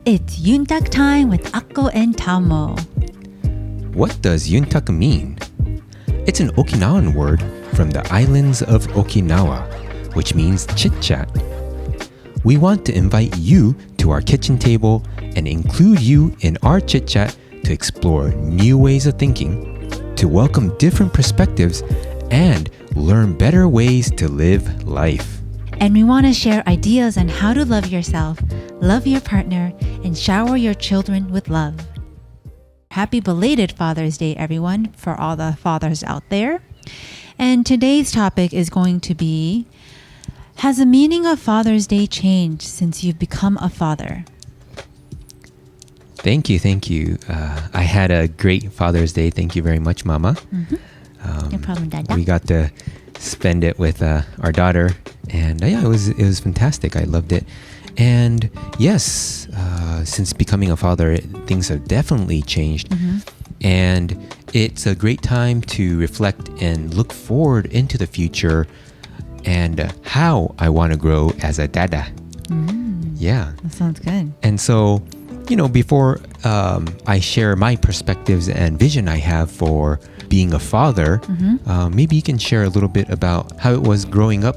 It's Yuntaku time with Akko and Tamo. What does Yuntaku mean? It's an Okinawan word from the islands of Okinawa, which means chit-chat. We want to invite you to our kitchen table and include you in our chit-chat to explore new ways of thinking, to welcome different perspectives, and learn better ways to live life. And we want to share ideas on how to love yourself, love your partner, and shower your children with love. Happy belated Father's Day, everyone, for all the fathers out there. And today's topic is going to be, has the meaning of Father's Day changed since you've become a father? Thank you. I had a great Father's Day. Thank you very much, Mama. No problem, Dada. We got to spend it with our daughter, and it was fantastic. I loved it. And yes, since becoming a father, things have definitely changed. And it's a great time to reflect and look forward into the future and how I want to grow as a dada. Yeah. That sounds good. And so, before I share my perspectives and vision I have for being a father, maybe you can share a little bit about how it was growing up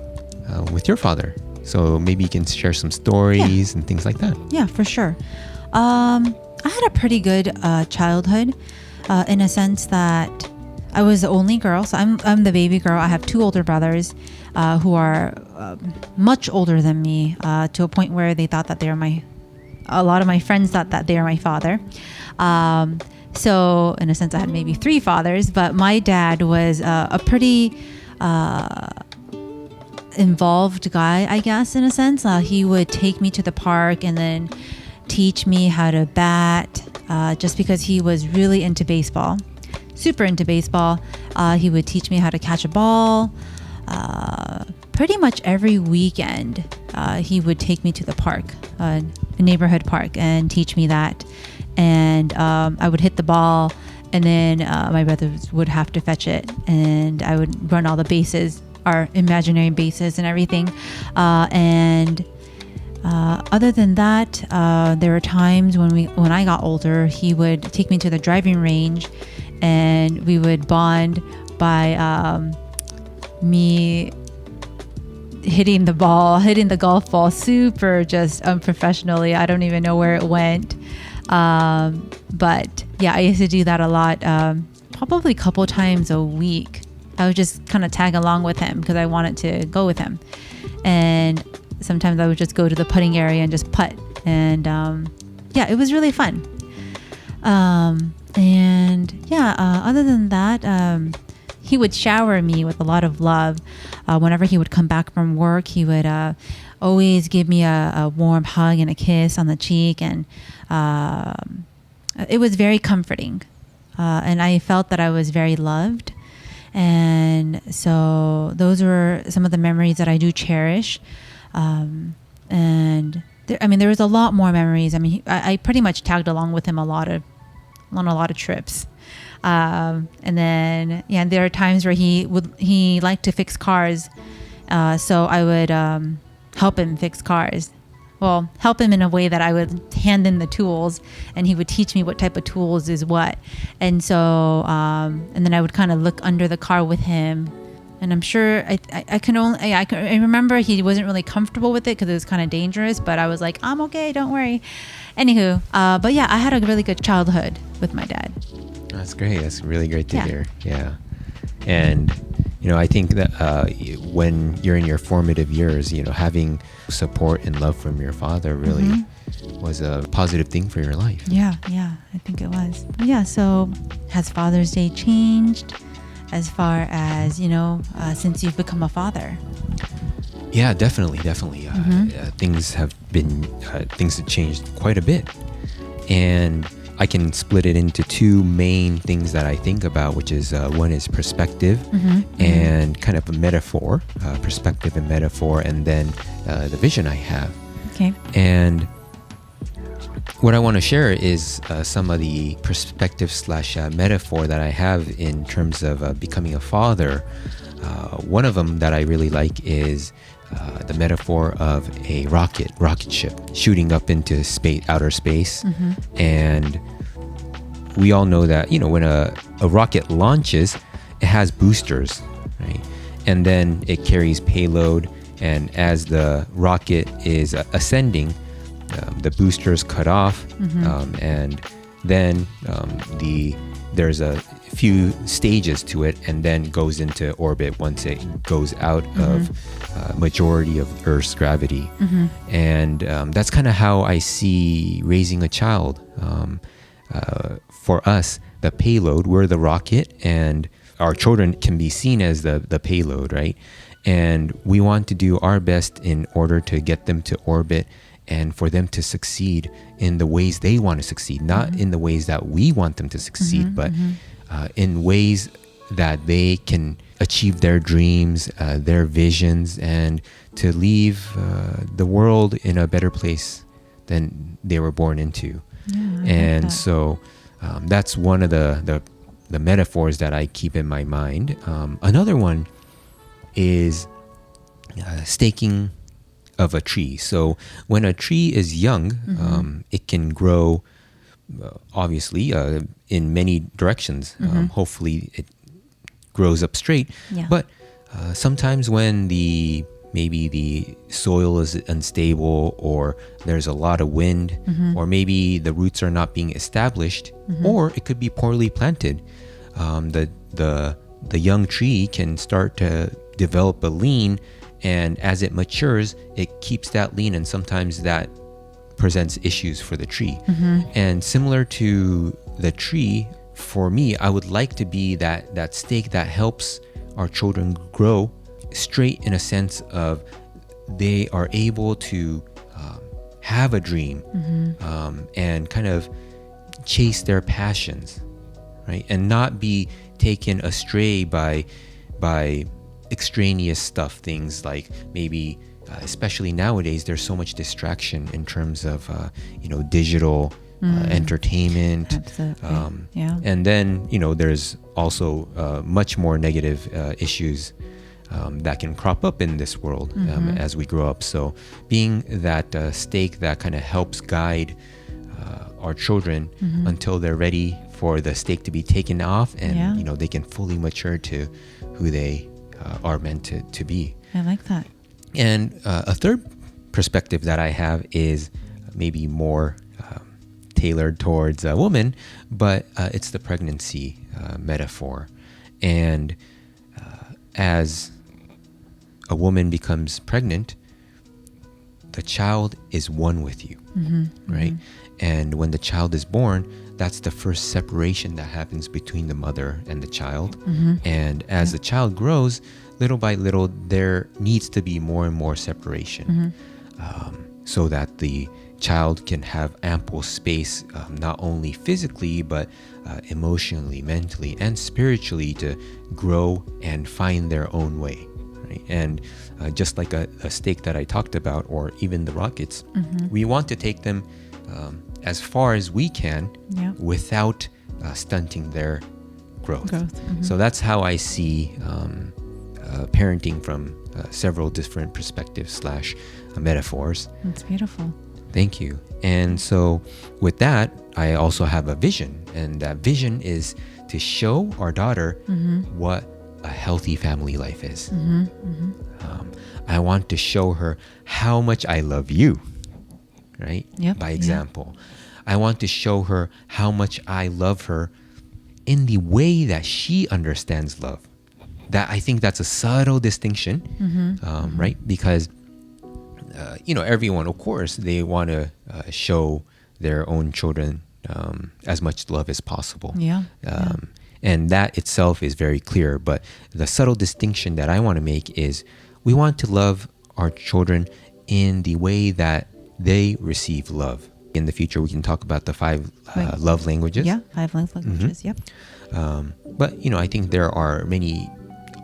with your father. So maybe you can share some stories and things like that. Yeah, for sure. I had a pretty good childhood in a sense that I was the only girl. So I'm the baby girl. I have two older brothers who are much older than me to a point where they thought that a lot of my friends thought that they are my father. So in a sense, I had maybe three fathers, but my dad was a pretty involved guy, I guess, in a sense. He would take me to the park and then teach me how to bat just because he was really into baseball, super into baseball. He would teach me how to catch a ball. Pretty much every weekend, he would take me to the park, a neighborhood park, and teach me that. And I would hit the ball, and then my brothers would have to fetch it, and I would run all the bases, our imaginary bases and everything. And other than that, there were times when I got older, he would take me to the driving range, and we would bond by me hitting the golf ball super just unprofessionally. I don't even know where it went. But yeah, I used to do that a lot, probably a couple times a week. I would just kind of tag along with him because I wanted to go with him. And sometimes I would just go to the putting area and just putt. And yeah, it was really fun. Other than that, he would shower me with a lot of love. Whenever he would come back from work, he would always give me a warm hug and a kiss on the cheek. And it was very comforting. And I felt that I was very loved. And so those were some of the memories that I do cherish. And there was a lot more memories. I pretty much tagged along with him on a lot of trips. And then, yeah, there are times where he liked to fix cars. So I would help him fix cars. Well, help him in a way that I would hand in the tools, and he would teach me what type of tools is what. And so, and then I would kind of look under the car with him. And I'm sure I remember he wasn't really comfortable with it because it was kind of dangerous, but I was like, I'm okay, don't worry. Anywho, but yeah, I had a really good childhood with my dad. That's great. That's really great to hear. Yeah. And, I think that when you're in your formative years, having support and love from your father really was a positive thing for your life. Yeah, I think it was. Yeah, so has Father's Day changed as far as, since you've become a father? Yeah, definitely. Things have changed quite a bit. And I can split it into two main things that I think about, which is one is perspective and kind of a metaphor, perspective and metaphor, and then the vision I have. Okay. And what I want to share is some of the perspective / metaphor that I have in terms of becoming a father. One of them that I really like is the metaphor of a rocket ship shooting up into space, outer space. And we all know that, when a rocket launches, it has boosters, right? And then it carries payload. And as the rocket is ascending, the boosters cut off. And then there's a few stages to it, and then goes into orbit once it goes out of majority of Earth's gravity. And that's kind of how I see raising a child. For us, the payload, we're the rocket, and our children can be seen as the payload, right? And we want to do our best in order to get them to orbit and for them to succeed in the ways they want to succeed, not in the ways that we want them to succeed, but in ways that they can achieve their dreams, their visions, and to leave the world in a better place than they were born into. And so that's one of the metaphors that I keep in my mind. Another one is staking of a tree. So when a tree is young, it can grow obviously in many directions. Hopefully it grows up straight. But sometimes when maybe the soil is unstable, or there's a lot of wind, or maybe the roots are not being established, or it could be poorly planted, the young tree can start to develop a lean, and as it matures, it keeps that lean, and sometimes that presents issues for the tree. And similar to the tree, for me, I would like to be that stake that helps our children grow straight, in a sense of they are able to have a dream and kind of chase their passions, right? And not be taken astray by extraneous stuff, things like maybe especially nowadays there's so much distraction in terms of digital entertainment. And then there's also much more negative issues that can crop up in this world as we grow up. So being that stake that kind of helps guide our children until they're ready for the stake to be taken off, and they can fully mature to who they are meant to be. I like that. And a third perspective that I have is maybe more tailored towards a woman, but it's the pregnancy metaphor. And as a woman becomes pregnant, the child is one with you, right? And when the child is born, that's the first separation that happens between the mother and the child. And as the child grows, little by little, there needs to be more and more separation so that the child can have ample space, not only physically, but emotionally, mentally, and spiritually, to grow and find their own way. Right? And just like a stake that I talked about, or even the rockets, we want to take them as far as we can without stunting their growth. So that's how I see parenting from several different perspectives / metaphors. That's beautiful. Thank you. And so with that, I also have a vision, and that vision is to show our daughter what a healthy family life is. I want to show her how much I love you, right? By example. I want to show her how much I love her in the way that she understands love. That, I think that's a subtle distinction, right? Because everyone, of course, they want to show their own children as much love as possible. And that itself is very clear. But the subtle distinction that I want to make is we want to love our children in the way that they receive love. In the future, we can talk about the 5 love languages. 5 love languages, But, I think there are many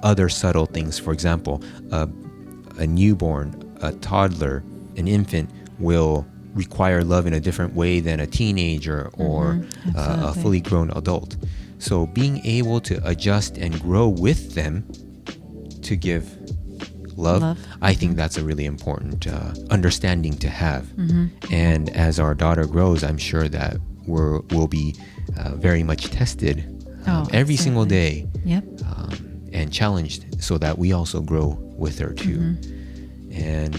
other subtle things. For example, a newborn, a toddler, an infant will require love in a different way than a teenager or a fully grown adult. So being able to adjust and grow with them to give love. I think that's a really important understanding to have. And as our daughter grows, I'm sure that we'll be very much tested every single day. Yep. And challenged so that we also grow with her too. And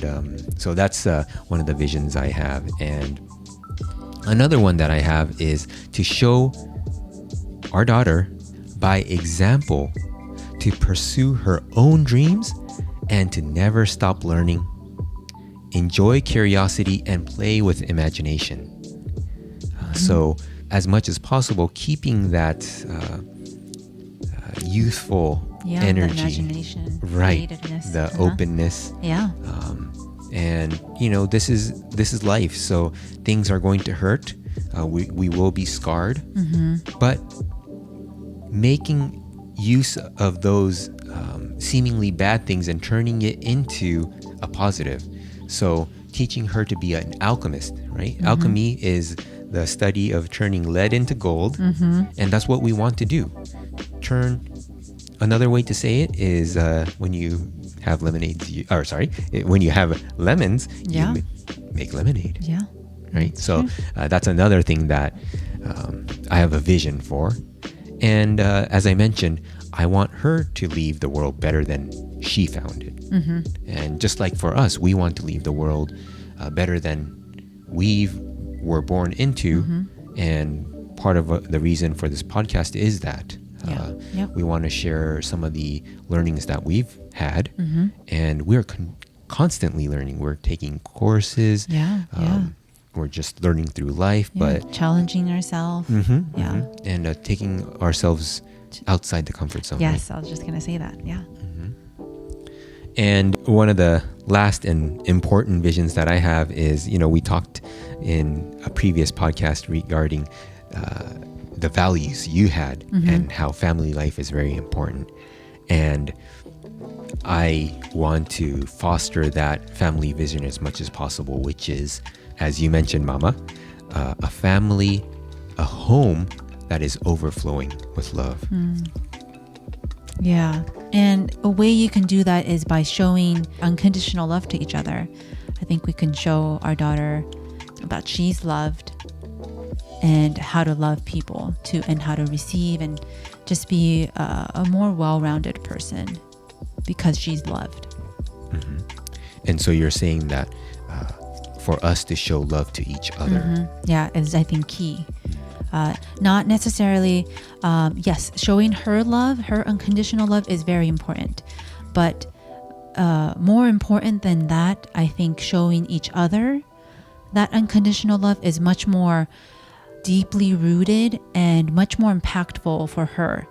so that's one of the visions I have. And another one that I have is to show our daughter by example to pursue her own dreams and to never stop learning, enjoy curiosity, and play with imagination. So as much as possible, keeping that youthful energy, the imagination, right, creativeness, the openness. And this is life, so things are going to hurt. We will be scarred, but making use of those seemingly bad things and turning it into a positive. So teaching her to be an alchemist, right? Alchemy is the study of turning lead into gold, and that's what we want to do. Another way to say it is when you have lemonades, when you have lemons, you make lemonade. Yeah. Right? So that's another thing that I have a vision for. And as I mentioned, I want her to leave the world better than she found it. And just like for us, we want to leave the world better than we were born into. And part of the reason for this podcast is that. We want to share some of the learnings that we've had, and we're constantly learning. We're taking courses. We're just learning through life, but challenging ourselves. And taking ourselves outside the comfort zone. Yes, I was just gonna say that. And one of the last and important visions that I have is, we talked in a previous podcast regarding the values you had and how family life is very important. And I want to foster that family vision as much as possible, which is, as you mentioned, Mama, a family, a home that is overflowing with love. Yeah. And a way you can do that is by showing unconditional love to each other. I think we can show our daughter that she's loved and how to love people too, and how to receive and just be a more well-rounded person because she's loved. And so you're saying that for us to show love to each other. Is I think key. Not necessarily, yes, showing her love, her unconditional love is very important. But more important than that, I think showing each other that unconditional love is much more deeply rooted and much more impactful for her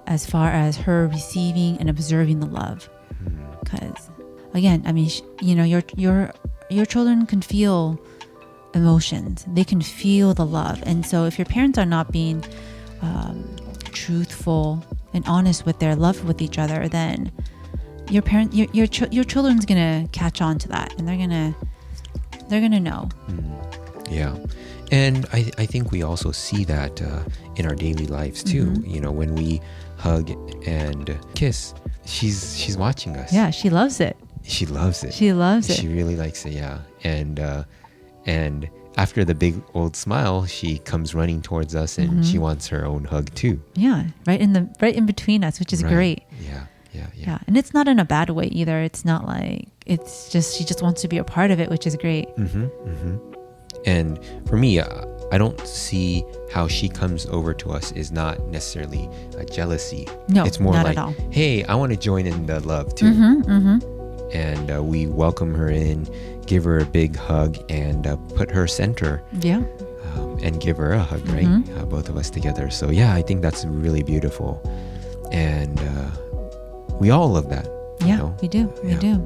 as far as her receiving and observing the love. Because again, I mean, your children can feel emotions. They can feel the love. And so if your parents are not being truthful and honest with their love with each other, then your children's gonna catch on to that, and they're gonna know. And I think we also see that in our daily lives too. When we hug and kiss, she's watching us. Yeah, she loves it. She loves it. She loves it. She really likes it. And after the big old smile, she comes running towards us, and she wants her own hug too. Yeah, right in between us, which is great. Yeah. And it's not in a bad way either. It's not like, it's just, she just wants to be a part of it, which is great. And for me, I don't see how she comes over to us is not necessarily a jealousy. No, it's more not like, at all. Hey, I want to join in the love too. And we welcome her in, give her a big hug, and put her center. And give her a hug, right? Both of us together. So I think that's really beautiful. And we all love that. We do. We do.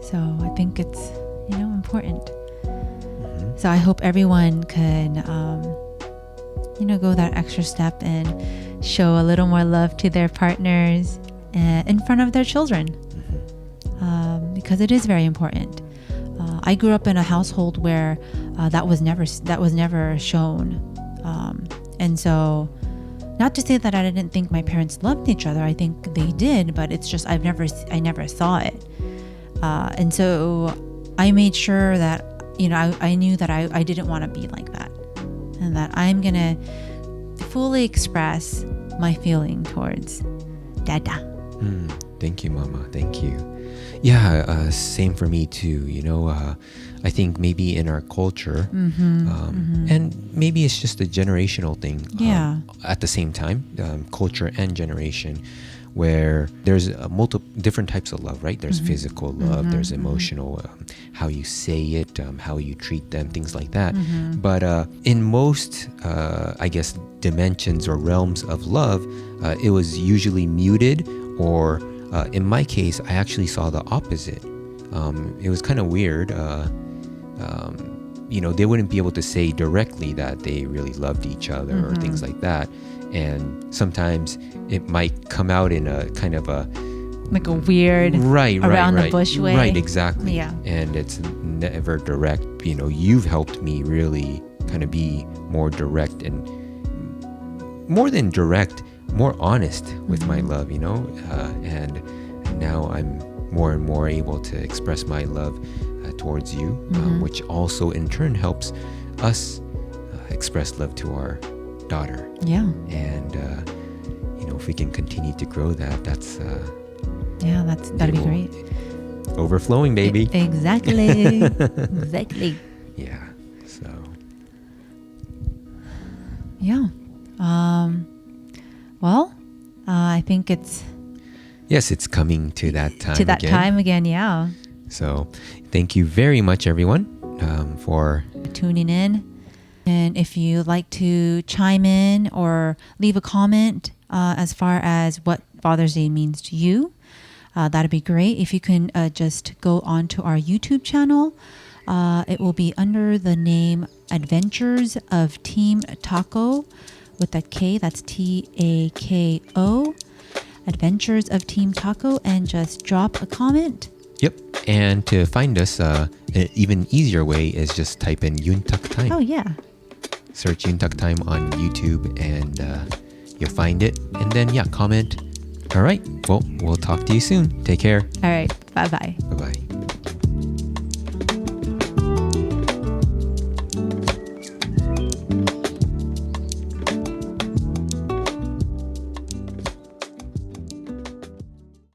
So I think it's, important. So I hope everyone can, go that extra step and show a little more love to their partners in front of their children, because it is very important. I grew up in a household where that was never shown, and so not to say that I didn't think my parents loved each other. I think they did, but it's just I never saw it. And so I made sure that, I knew that I didn't want to be like that, and that I'm going to fully express my feeling towards Dada. Thank you, Mama. Thank you. Yeah, same for me too. I think maybe in our culture, and maybe it's just a generational thing. Yeah. At the same time, culture and generation, where there's multiple different types of love, right? There's physical love, there's emotional, how you say it, how you treat them, things like that. But in most, I guess, dimensions or realms of love, it was usually muted, or in my case, I actually saw the opposite. It was kind of weird. They wouldn't be able to say directly that they really loved each other or things like that. And sometimes it might come out in a kind of a like a weird around the bush way. Right, exactly. Yeah. And it's never direct. You've helped me really kind of be more direct, and more than direct, more honest with my love, and now I'm more and more able to express my love towards you, which also in turn helps us express love to our daughter. Yeah. And if we can continue to grow that'd be great. Overflowing, baby. Exactly. Exactly. Yeah. So. Yeah. I think it's. Yes, it's coming to that time. To that time again, yeah. So, thank you very much, everyone, for tuning in. And if you'd like to chime in or leave a comment as far as what Father's Day means to you, that'd be great. If you can just go onto our YouTube channel, it will be under the name Adventures of Team Taco with a K. That's Tako. Adventures of Team Taco, and just drop a comment. Yep. And to find us, an even easier way is just type in Yuntaku Time. Oh, yeah. Search Yuntaku Time on YouTube, and you'll find it. And then, comment. All right. Well, we'll talk to you soon. Take care. All right. Bye-bye. Bye-bye.